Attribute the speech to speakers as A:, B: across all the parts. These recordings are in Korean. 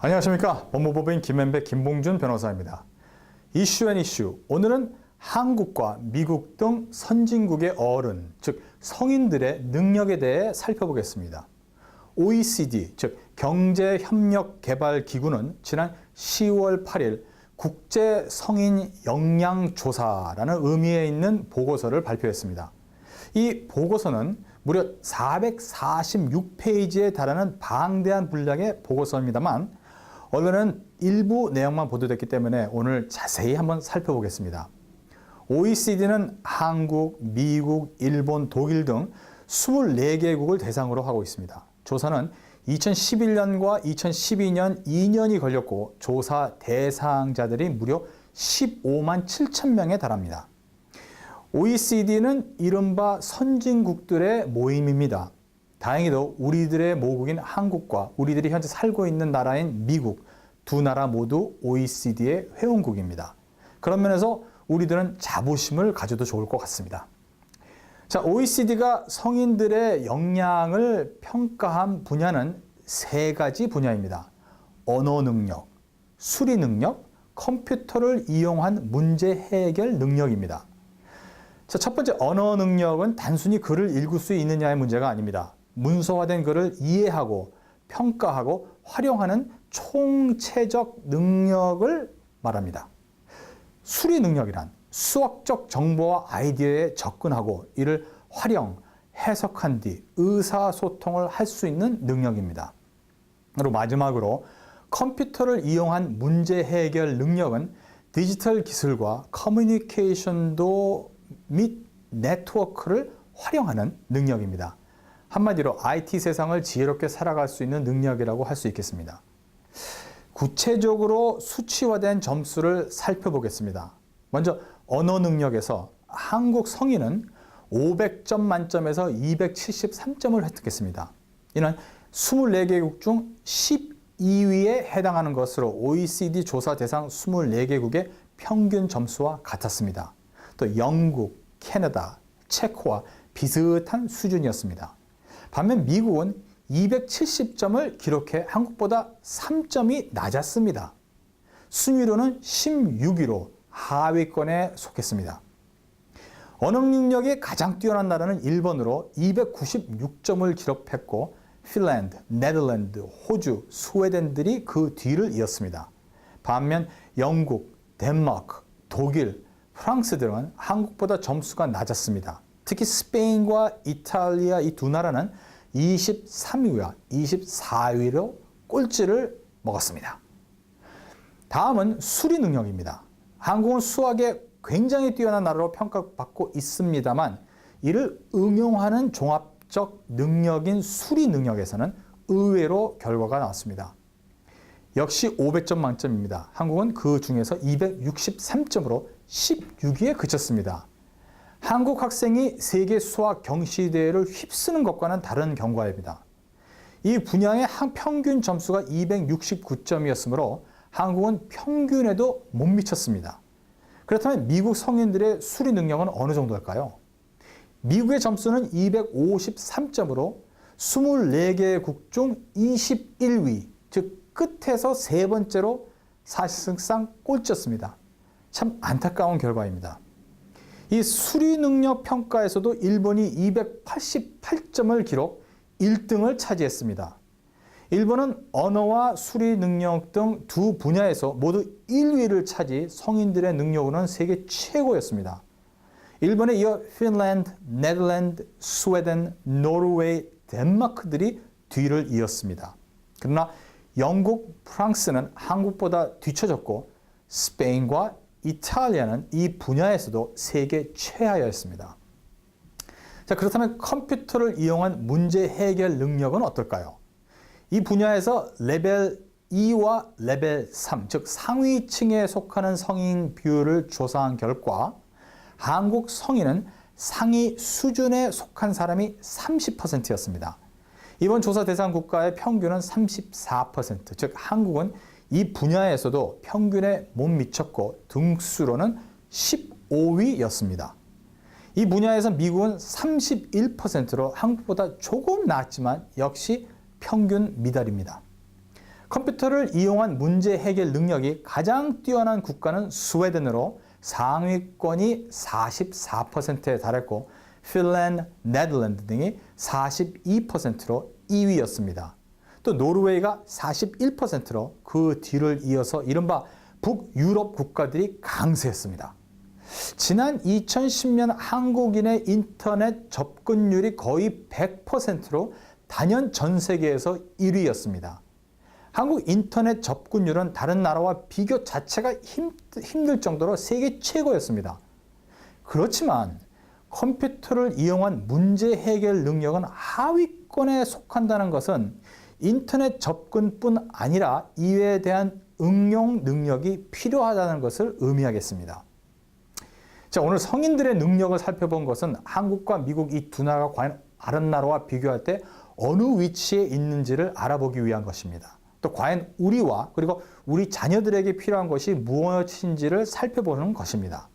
A: 안녕하십니까. 법무법인 김현배 김봉준 변호사입니다. 이슈 앤 이슈. 오늘은 한국과 미국 등 선진국의 어른, 즉 성인들의 능력에 대해 살펴보겠습니다. OECD, 즉 경제협력개발기구는 지난 10월 8일 국제 성인 역량조사라는 의미에 있는 보고서를 발표했습니다. 이 보고서는 무려 446페이지에 달하는 방대한 분량의 보고서입니다만 언론은 일부 내용만 보도됐기 때문에 오늘 자세히 한번 살펴보겠습니다. OECD는 한국, 미국, 일본, 독일 등 24개국을 대상으로 하고 있습니다. 조사는 2011년과 2012년 2년이 걸렸고 조사 대상자들이 무려 15만 7천 명에 달합니다. OECD는 이른바 선진국들의 모임입니다. 다행히도 우리들의 모국인 한국과 우리들이 현재 살고 있는 나라인 미국 두 나라 모두 OECD의 회원국입니다. 그런 면에서 우리들은 자부심을 가져도 좋을 것 같습니다. 자, OECD가 성인들의 역량을 평가한 분야는 세 가지 분야입니다. 언어 능력, 수리 능력, 컴퓨터를 이용한 문제 해결 능력입니다. 자, 첫 번째 언어 능력은 단순히 글을 읽을 수 있느냐의 문제가 아닙니다. 문서화된 글을 이해하고 평가하고 활용하는 총체적 능력을 말합니다. 수리 능력이란 수학적 정보와 아이디어에 접근하고 이를 활용, 해석한 뒤 의사소통을 할 수 있는 능력입니다. 그리고 마지막으로 컴퓨터를 이용한 문제 해결 능력은 디지털 기술과 커뮤니케이션도 및 네트워크를 활용하는 능력입니다. 한마디로 IT 세상을 지혜롭게 살아갈 수 있는 능력이라고 할 수 있겠습니다. 구체적으로 수치화된 점수를 살펴보겠습니다. 먼저 언어 능력에서 한국 성인은 500점 만점에서 273점을 획득했습니다. 이는 24개국 중 12위에 해당하는 것으로 OECD 조사 대상 24개국의 평균 점수와 같았습니다. 또 영국, 캐나다, 체코와 비슷한 수준이었습니다. 반면 미국은 270점을 기록해 한국보다 3점이 낮았습니다. 순위로는 16위로 하위권에 속했습니다. 언어 능력이 가장 뛰어난 나라는 일본으로 296점을 기록했고 핀란드, 네덜란드, 호주, 스웨덴들이 그 뒤를 이었습니다. 반면 영국, 덴마크, 독일, 프랑스 등은 한국보다 점수가 낮았습니다. 특히 스페인과 이탈리아 이 두 나라는 23위와 24위로 꼴찌를 먹었습니다. 다음은 수리 능력입니다. 한국은 수학에 굉장히 뛰어난 나라로 평가받고 있습니다만 이를 응용하는 종합적 능력인 수리 능력에서는 의외로 결과가 나왔습니다. 역시 500점 만점입니다. 한국은 그 중에서 263점으로 16위에 그쳤습니다. 한국 학생이 세계 수학 경시대회를 휩쓰는 것과는 다른 경과입니다. 이 분야의 평균 점수가 269점이었으므로 한국은 평균에도 못 미쳤습니다. 그렇다면 미국 성인들의 수리 능력은 어느 정도일까요? 미국의 점수는 253점으로 24개국 중 21위, 즉 끝에서 세 번째로 사실상 꼴찌였습니다. 참 안타까운 결과입니다. 이 수리 능력 평가에서도 일본이 288점을 기록 1등을 차지했습니다. 일본은 언어와 수리 능력 등 두 분야에서 모두 1위를 차지 성인들의 능력으로는 세계 최고였습니다. 일본에 이어 핀란드, 네덜란드, 스웨덴, 노르웨이, 덴마크들이 뒤를 이었습니다. 그러나 영국, 프랑스는 한국보다 뒤처졌고 스페인과 이탈리아는 이 분야에서도 세계 최하였습니다. 자, 그렇다면 컴퓨터를 이용한 문제 해결 능력은 어떨까요? 이 분야에서 레벨 2와 레벨 3, 즉 상위층에 속하는 성인 비율을 조사한 결과 한국 성인은 상위 수준에 속한 사람이 30%였습니다. 이번 조사 대상 국가의 평균은 34%, 즉 한국은 이 분야에서도 평균에 못 미쳤고 등수로는 15위였습니다. 이 분야에서 미국은 31%로 한국보다 조금 낮지만 역시 평균 미달입니다. 컴퓨터를 이용한 문제 해결 능력이 가장 뛰어난 국가는 스웨덴으로 상위권이 44%에 달했고 핀란드, 네덜란드 등이 42%로 2위였습니다. 또 노르웨이가 41%로 그 뒤를 이어서 이른바 북유럽 국가들이 강세했습니다. 지난 2010년 한국인의 인터넷 접근율이 거의 100%로 단연 전 세계에서 1위였습니다. 한국 인터넷 접근율은 다른 나라와 비교 자체가 힘들 정도로 세계 최고였습니다. 그렇지만 컴퓨터를 이용한 문제 해결 능력은 하위권에 속한다는 것은 인터넷 접근뿐 아니라 이에 대한 응용 능력이 필요하다는 것을 의미하겠습니다. 자, 오늘 성인들의 능력을 살펴본 것은 한국과 미국 이 두 나라가 과연 다른 나라와 비교할 때 어느 위치에 있는지를 알아보기 위한 것입니다. 또 과연 우리와 그리고 우리 자녀들에게 필요한 것이 무엇인지를 살펴보는 것입니다.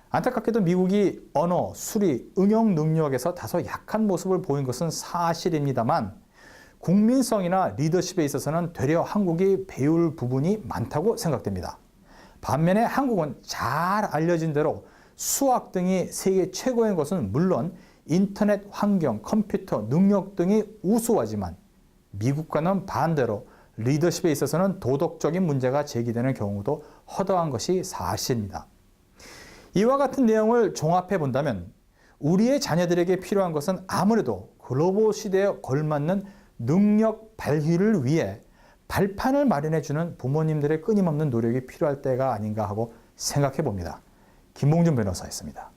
A: 안타깝게도 미국이 언어, 수리, 응용 능력에서 다소 약한 모습을 보인 것은 사실입니다만 국민성이나 리더십에 있어서는 되려 한국이 배울 부분이 많다고 생각됩니다. 반면에 한국은 잘 알려진 대로 수학 등이 세계 최고인 것은 물론 인터넷 환경, 컴퓨터, 능력 등이 우수하지만 미국과는 반대로 리더십에 있어서는 도덕적인 문제가 제기되는 경우도 허다한 것이 사실입니다. 이와 같은 내용을 종합해 본다면 우리의 자녀들에게 필요한 것은 아무래도 글로벌 시대에 걸맞는 능력 발휘를 위해 발판을 마련해 주는 부모님들의 끊임없는 노력이 필요할 때가 아닌가 하고 생각해 봅니다. 김봉준 변호사였습니다.